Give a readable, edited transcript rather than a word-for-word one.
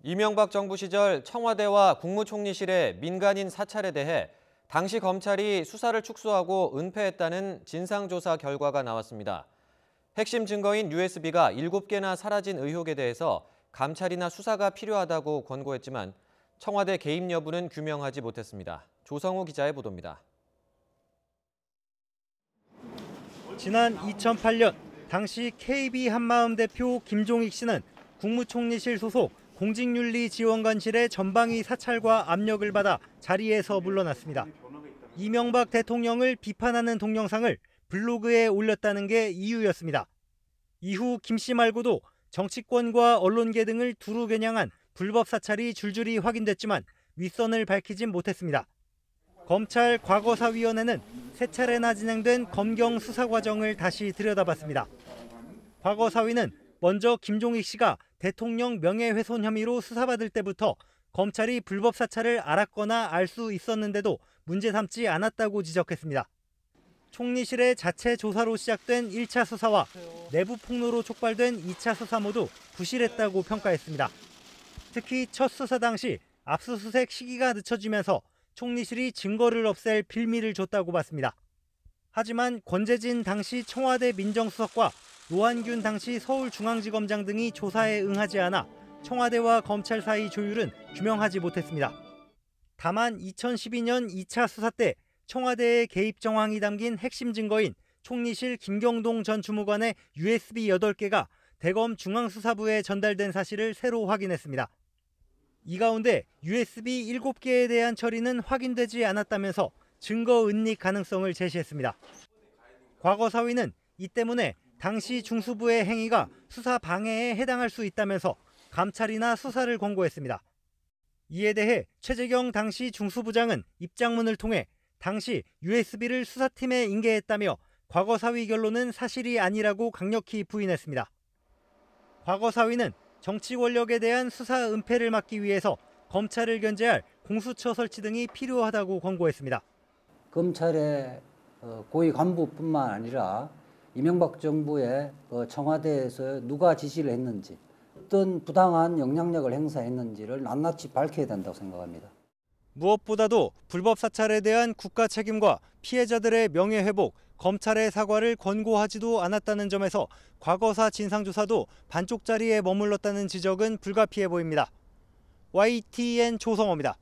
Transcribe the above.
이명박 정부 시절 청와대와 국무총리실의 민간인 사찰에 대해 당시 검찰이 수사를 축소하고 은폐했다는 진상조사 결과가 나왔습니다. 핵심 증거인 USB가 7개나 사라진 의혹에 대해서 감찰이나 수사가 필요하다고 권고했지만 청와대 개입 여부는 규명하지 못했습니다. 조성우 기자의 보도입니다. 지난 2008년 당시 KB 한마음 대표 김종익 씨는 국무총리실 소속 공직윤리지원관실의 전방위 사찰과 압력을 받아 자리에서 물러났습니다. 이명박 대통령을 비판하는 동영상을 블로그에 올렸다는 게 이유였습니다. 이후 김 씨 말고도 정치권과 언론계 등을 두루 겨냥한 불법 사찰이 줄줄이 확인됐지만 윗선을 밝히진 못했습니다. 검찰 과거사위원회는 세 차례나 진행된 검경 수사 과정을 다시 들여다봤습니다. 과거사위는 먼저 김종익 씨가 대통령 명예훼손 혐의로 수사받을 때부터 검찰이 불법 사찰을 알았거나 알 수 있었는데도 문제 삼지 않았다고 지적했습니다. 총리실의 자체 조사로 시작된 1차 수사와 내부 폭로로 촉발된 2차 수사 모두 부실했다고 평가했습니다. 특히 첫 수사 당시 압수수색 시기가 늦춰지면서 총리실이 증거를 없앨 빌미를 줬다고 봤습니다. 하지만 권재진 당시 청와대 민정수석과 노한균 당시 서울중앙지검장 등이 조사에 응하지 않아 청와대와 검찰 사이 조율은 규명하지 못했습니다. 다만 2012년 2차 수사 때 청와대의 개입 정황이 담긴 핵심 증거인 총리실 김경동 전 주무관의 USB 8개가 대검 중앙수사부에 전달된 사실을 새로 확인했습니다. 이 가운데 USB 7개에 대한 처리는 확인되지 않았다면서 증거 은닉 가능성을 제시했습니다. 과거사위는 이 때문에 당시 중수부의 행위가 수사 방해에 해당할 수 있다면서 감찰이나 수사를 권고했습니다. 이에 대해 최재경 당시 중수부장은 입장문을 통해 당시 USB를 수사팀에 인계했다며 과거사위 결론은 사실이 아니라고 강력히 부인했습니다. 과거사위는 정치 권력에 대한 수사 은폐를 막기 위해서 검찰을 견제할 공수처 설치 등이 필요하다고 권고했습니다. 검찰의 고위 간부뿐만 아니라 이명박 정부의 청와대에서 누가 지시를 했는지, 어떤 부당한 영향력을 행사했는지를 낱낱이 밝혀야 된다고 생각합니다. 무엇보다도 불법 사찰에 대한 국가 책임과 피해자들의 명예회복, 검찰의 사과를 권고하지도 않았다는 점에서 과거사 진상조사도 반쪽짜리에 머물렀다는 지적은 불가피해 보입니다. YTN 조성호입니다.